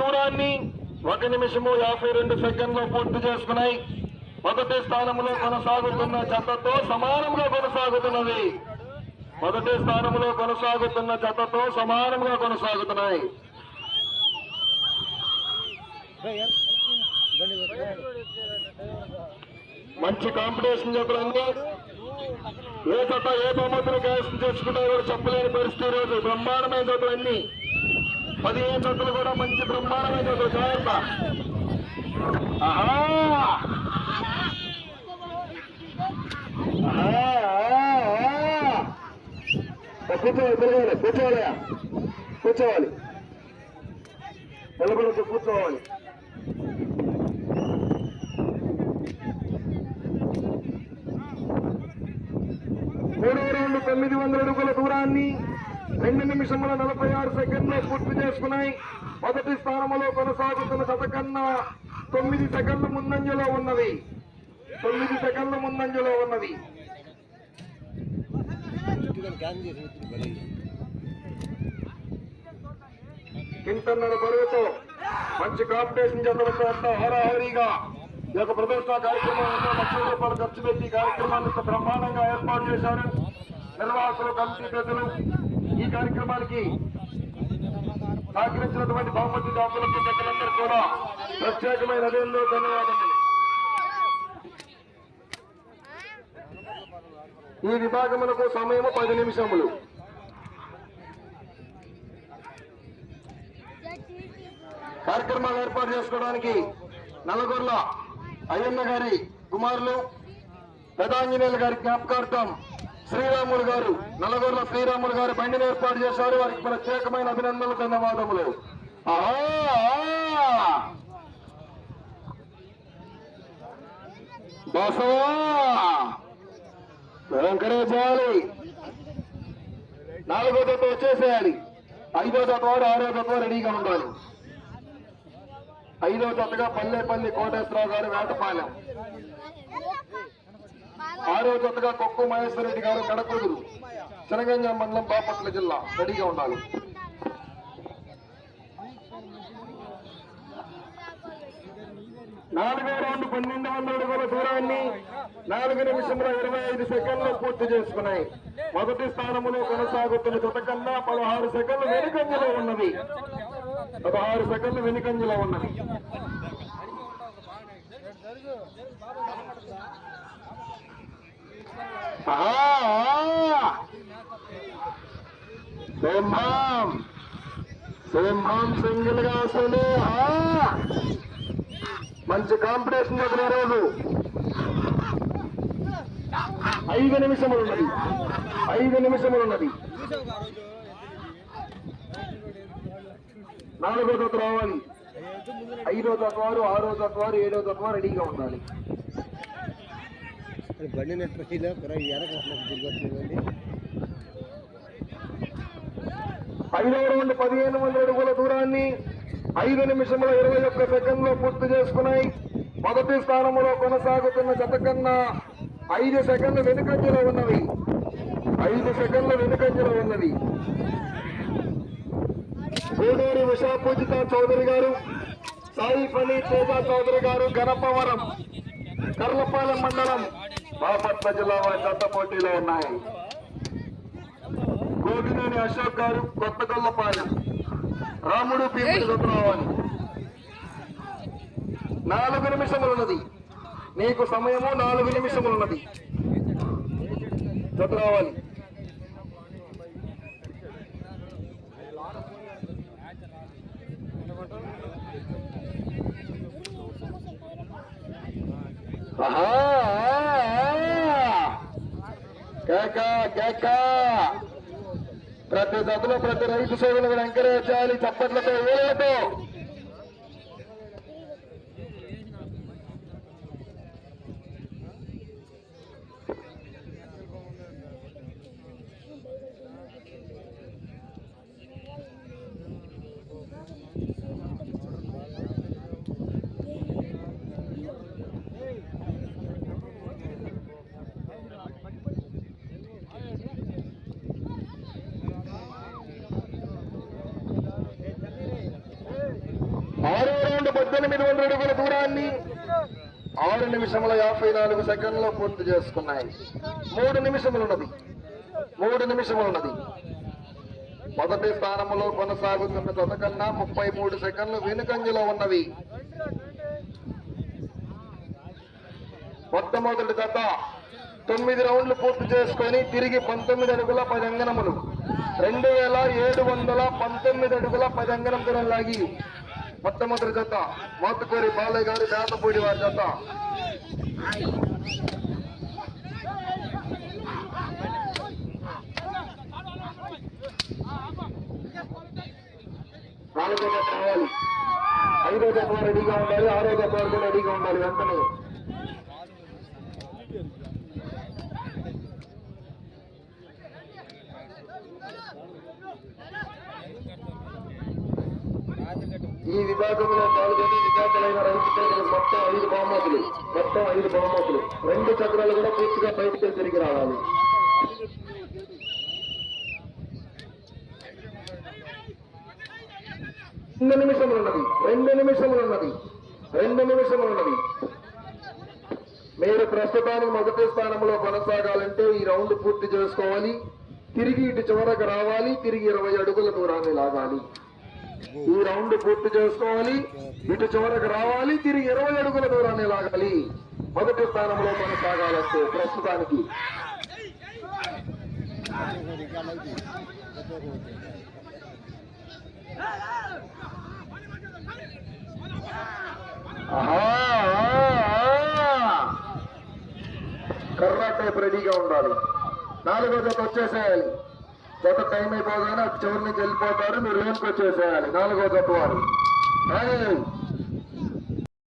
దూరాన్ని 1 నిమిషము 52 సెకండ్లు పూర్తి చేసుకున్నాయి. మొదటి స్థానంలో కొనసాగుతున్న జతతో సమానంగా కొనసాగుతున్నది. మొదటి స్థానంలో కొనసాగుతున్న జతతో సమానంగా కొనసాగుతున్నాయి. మంచి కాంపిటీషన్ జతలండి. ఏ జత ఏ బహుమతులు కైవసం చేసుకుంటారో కూడా చెప్పలేని పరిస్థితి. రోజు బ్రహ్మాండమైన జతలు అన్ని 15 జతలు కూడా మంచి బ్రహ్మాండమైన జతలు. జాగ్రత్త. కూర్చోవాలి, కూర్చోవాలి, కూర్చోవాలి, నిలబడుతూ కూర్చోవాలి. 900 అడుగుల దూరాన్ని 2 నిమిషముల 46 సెకండ్లు పూర్తి చేసుకున్నాయి. మొదటి స్థానంలో కొనసాగుతున్న జత కన్నా 9 సెకండ్లు ముందంజలో ఉన్నది. 9 సెకండ్లు ముందంజలో ఉన్నది. కింటన్నర బరువుతో మంచి కాంపిటీషన్ జతలతో హోరాహోరీగా ఈ యొక్క ప్రదర్శన కార్యక్రమంలో ₹1,00,000 ఖర్చు పెట్టి కార్యక్రమాన్ని బ్రహ్మాండంగా ఏర్పాటు చేశారు నిర్వాహకులు, కమిటీ పెద్దలు. ఈ కార్యక్రమానికి సహకరించినటువంటి బహుమతి దాతలకు పెద్దలందరూ కూడా ప్రత్యేకమైన హృదయంలో ధన్యవాదాలు. ఈ విభాగములకు సమయము 10 నిమిషములు. కార్యక్రమాలు ఏర్పాటు చేసుకోవడానికి నల్లగొర్ల అయ్యన్న గారి కుమారులు పెదాంజనేయులు గారి జ్ఞాపకార్థం శ్రీరాములు గారు, నల్లగొర్ల శ్రీరాములు గారు బండిని ఏర్పాటు చేశారు. వారికి ప్రత్యేకమైన అభినందనలు, ధన్యవాదములు. బసవా వెంకటేశాలి. 4వ జత వచ్చేసేయాలి. 5వ జత వారు 6వ జత వారు రెడీగా ఉండాలి. 5వ జతగా పల్లెపల్లి కోటేశ్వరరావు గారు వేటపాలెం, 6వ జతగా కొక్కు మహేశ్వర రెడ్డి గారు కడకూరు శనగంజ మండలం బాపట్ల జిల్లా రెడీగా ఉండాలి. 4వ రౌండ్ 1200 అడుగుల దూరాన్ని 4 నిమిషముల 25 సెకండ్లు పూర్తి చేసుకున్నాయి. మొదటి స్థానంలో కొనసాగుతున్న జత కన్నా 16 సెకండ్లు వెనుకంజలో ఉన్నది. 16 సెకండ్లు వెనుకంజలో ఉన్నది. సింహం సింహం సింగిల్ గా వస్తుంది. మంచి కాంపిటీషన్ జరుగుతున్న రోజు 5 నిమిషములు ఉన్నది. 5 నిమిషములు ఉన్నది. 4వ జత రావాలి. 5వ జత వారు 6వ జత వారు 7వ జత వారు రెడీగా ఉండాలి. బండి నెట్ 5వ రౌండ్ 1500 అడుగుల దూరాన్ని 5 నిమిషముల 21 సెకండ్లు పూర్తి చేసుకున్నాయి. మొదటి స్థానంలో కొనసాగుతున్న జత కన్నా 5 సెకండ్లు వెనుకంజలో ఉన్నవి. 5 సెకండ్లు వెనుకంజలో ఉన్నది. గూడూరు విశాపూజిత చౌదరి గారు, సాయి ఫనీ తేజ చౌదరి గారు గణపవరం కర్లపాలెం మండలం బాపట్ల జిల్లా వారి జత పోటీలో ఉన్నాయి. గోగినేని అశోక్ గారు కొత్తగొల్లపాలెం, రాముడు పీపుల్ జత రావాలి. 4 నిమిషములు ఉన్నది. నీకు సమయము 4 నిమిషములు ఉన్నది. జత రావాలి. ప్రతి జతలో ప్రతి రైతు సేవలు కూడా ఎంకరేజ్ చేయాలి. చప్పట్లతో, వేలతో. 1800 అడుగుల దూరాన్ని 6 నిమిషముల 54 సెకండ్లో పూర్తి చేసుకున్నాయి. 3 నిమిషములు ఉన్నది. మొదటి స్థానంలో కొనసాగుతున్న జత కన్నా 33 సెకండ్లు వెనుకంజలో ఉన్నవి. మొట్టమొదటి జత 9 రౌండ్లు పూర్తి చేసుకొని తిరిగి 19 అడుగుల 10 అంగనములు 2719 అడుగుల 10 అంగనం దూరం లాగి మొట్టమొదటి జత మోతుకూరి బాలయ్య గారి పేదపూడి వారి జత. నాలుగో జత రావాలి, 5వ జత రెడీగా ఉండాలి, 6వ జత వరకు రెడీగా ఉండాలి. వెంటనే ఈ విభాగంలో పాల్గొని విజేతలైన రైతు సోదరులు మొత్తం 5 బహుమతులు. 2 చక్రాలు కూడా పూర్తిగా బయటికి తిరిగి రావాలి. రెండు నిమిషములు ఉన్నది. మీరు ప్రస్తుతానికి మొదటి స్థానంలో కొనసాగాలంటే ఈ రౌండ్ పూర్తి చేసుకోవాలి. తిరిగి ఇటు చివరకు రావాలి, తిరిగి 20 అడుగుల దూరాన్ని లాగాలి. ఈ రౌండ్ పూర్తి చేసుకోవాలి, ఇటు చివరకు రావాలి, తిరిగి 20 అడుగుల దూరాన్ని లాగాలి. మొదటి స్థానంలో కొనసాగాలంటే ప్రస్తుతానికి కర్రా టైప్ రెడీగా ఉండాలి. 4వ జత వచ్చేసేయాలి. జత టైం అయిపోగానే చివరి నుంచి వెళ్ళిపోతారు, మీరు వెనుక వచ్చేసేయాలి. 4వ జత వారు